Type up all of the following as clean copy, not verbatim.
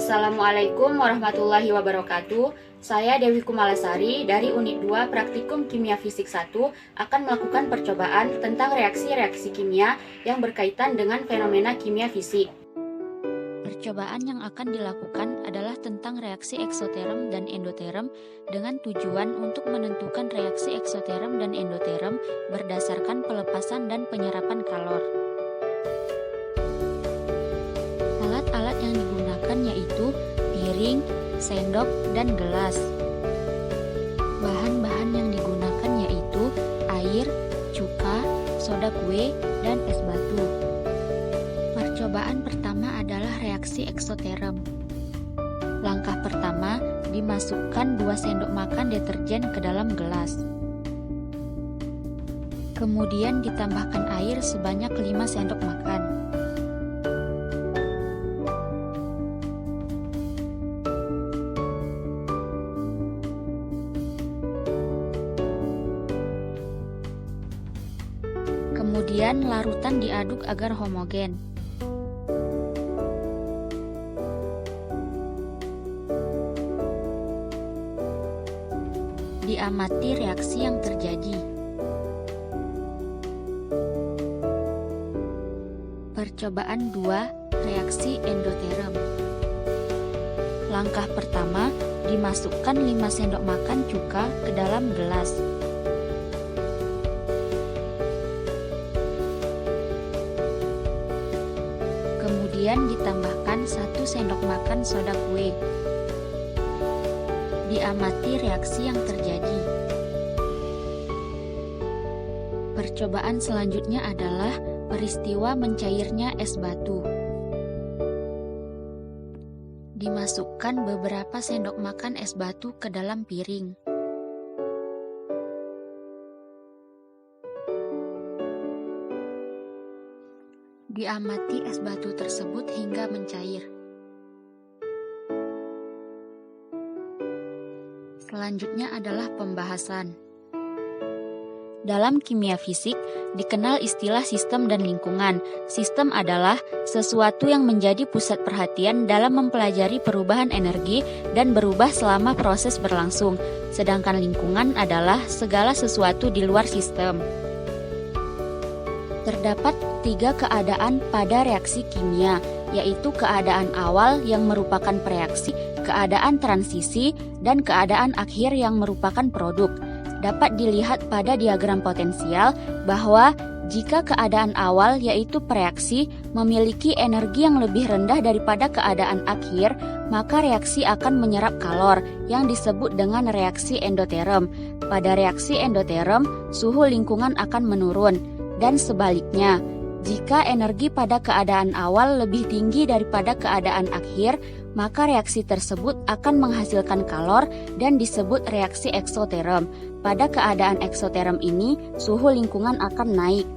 Assalamualaikum warahmatullahi wabarakatuh. Saya Dewi Kumalasari dari Unit 2 Praktikum Kimia Fisik 1 akan melakukan percobaan tentang reaksi-reaksi kimia yang berkaitan dengan fenomena kimia fisik. Percobaan yang akan dilakukan adalah tentang reaksi eksoterm dan endoterm dengan tujuan untuk menentukan reaksi eksoterm dan endoterm berdasarkan pelepasan dan penyerapan kalor. Alat-alat yang digunakan yaitu piring, sendok, dan gelas. Bahan-bahan yang digunakan yaitu air, cuka, soda kue, dan es batu. Percobaan pertama adalah reaksi eksoterm. Langkah pertama, dimasukkan 2 sendok makan deterjen ke dalam gelas. Kemudian ditambahkan air sebanyak 5 sendok makan. Kemudian larutan diaduk agar homogen. Diamati reaksi yang terjadi. Percobaan 2, reaksi endoterm. Langkah pertama, dimasukkan 5 sendok makan cuka ke dalam gelas. Kemudian ditambahkan 1 sendok makan soda kue. Diamati reaksi yang terjadi. Percobaan selanjutnya adalah peristiwa mencairnya es batu. Dimasukkan beberapa sendok makan es batu ke dalam piring. Diamati es batu tersebut hingga mencair. Selanjutnya adalah pembahasan. Dalam kimia fisik, dikenal istilah sistem dan lingkungan. Sistem adalah sesuatu yang menjadi pusat perhatian dalam mempelajari perubahan energi dan berubah selama proses berlangsung. Sedangkan lingkungan adalah segala sesuatu di luar sistem. Terdapat 3 keadaan pada reaksi kimia, yaitu keadaan awal yang merupakan preaksi, keadaan transisi, dan keadaan akhir yang merupakan produk. Dapat dilihat pada diagram potensial bahwa jika keadaan awal yaitu preaksi memiliki energi yang lebih rendah daripada keadaan akhir, maka reaksi akan menyerap kalor yang disebut dengan reaksi endoterm. Pada reaksi endoterm, suhu lingkungan akan menurun. Dan sebaliknya, jika energi pada keadaan awal lebih tinggi daripada keadaan akhir, maka reaksi tersebut akan menghasilkan kalor dan disebut reaksi eksoterm. Pada keadaan eksoterm ini, suhu lingkungan akan naik.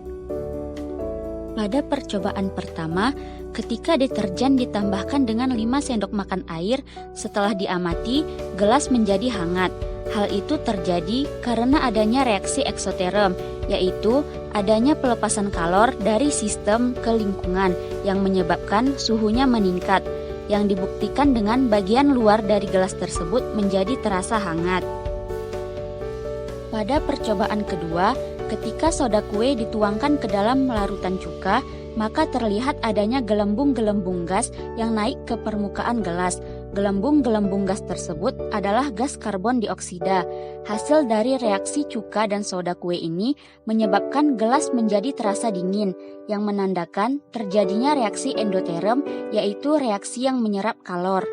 Pada percobaan pertama, ketika deterjen ditambahkan dengan 5 sendok makan air, setelah diamati, gelas menjadi hangat. Hal itu terjadi karena adanya reaksi eksoterm, yaitu adanya pelepasan kalor dari sistem ke lingkungan yang menyebabkan suhunya meningkat, yang dibuktikan dengan bagian luar dari gelas tersebut menjadi terasa hangat. Pada percobaan kedua, ketika soda kue dituangkan ke dalam larutan cuka, maka terlihat adanya gelembung-gelembung gas yang naik ke permukaan gelas. Gelembung-gelembung gas tersebut adalah gas karbon dioksida. Hasil dari reaksi cuka dan soda kue ini menyebabkan gelas menjadi terasa dingin, yang menandakan terjadinya reaksi endoterm, yaitu reaksi yang menyerap kalor.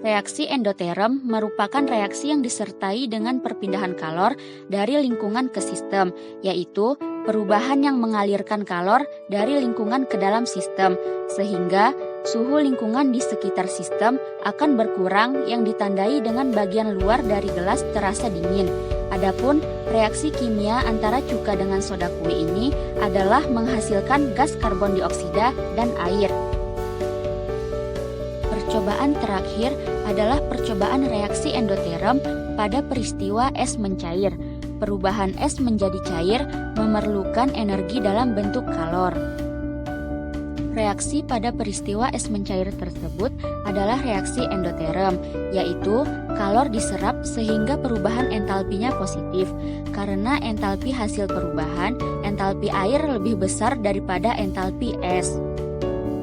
Reaksi endoterm merupakan reaksi yang disertai dengan perpindahan kalor dari lingkungan ke sistem, yaitu perubahan yang mengalirkan kalor dari lingkungan ke dalam sistem, sehingga suhu lingkungan di sekitar sistem akan berkurang yang ditandai dengan bagian luar dari gelas terasa dingin. Adapun reaksi kimia antara cuka dengan soda kue ini adalah menghasilkan gas karbon dioksida dan air. Percobaan terakhir adalah percobaan reaksi endoterm pada peristiwa es mencair. Perubahan es menjadi cair memerlukan energi dalam bentuk kalor. Reaksi pada peristiwa es mencair tersebut adalah reaksi endoterm, yaitu kalor diserap sehingga perubahan entalpinya positif. Karena entalpi hasil perubahan, entalpi air lebih besar daripada entalpi es.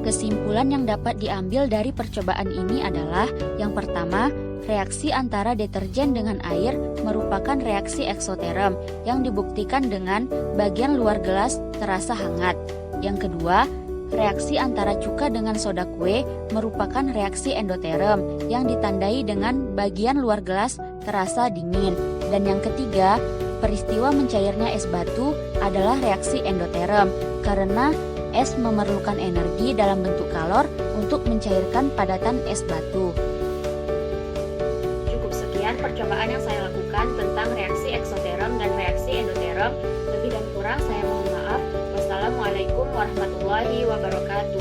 Kesimpulan yang dapat diambil dari percobaan ini adalah yang pertama, reaksi antara deterjen dengan air merupakan reaksi eksoterm yang dibuktikan dengan bagian luar gelas terasa hangat. Yang kedua, reaksi antara cuka dengan soda kue merupakan reaksi endoterm yang ditandai dengan bagian luar gelas terasa dingin. Dan yang ketiga, peristiwa mencairnya es batu adalah reaksi endoterm karena es memerlukan energi dalam bentuk kalor untuk mencairkan padatan es batu. Cukup sekian percobaan yang saya lakukan tentang reaksi eksoterm dan reaksi endoterm. Lebih dan kurang saya mohon maaf. Wassalamualaikum warahmatullahi wabarakatuh.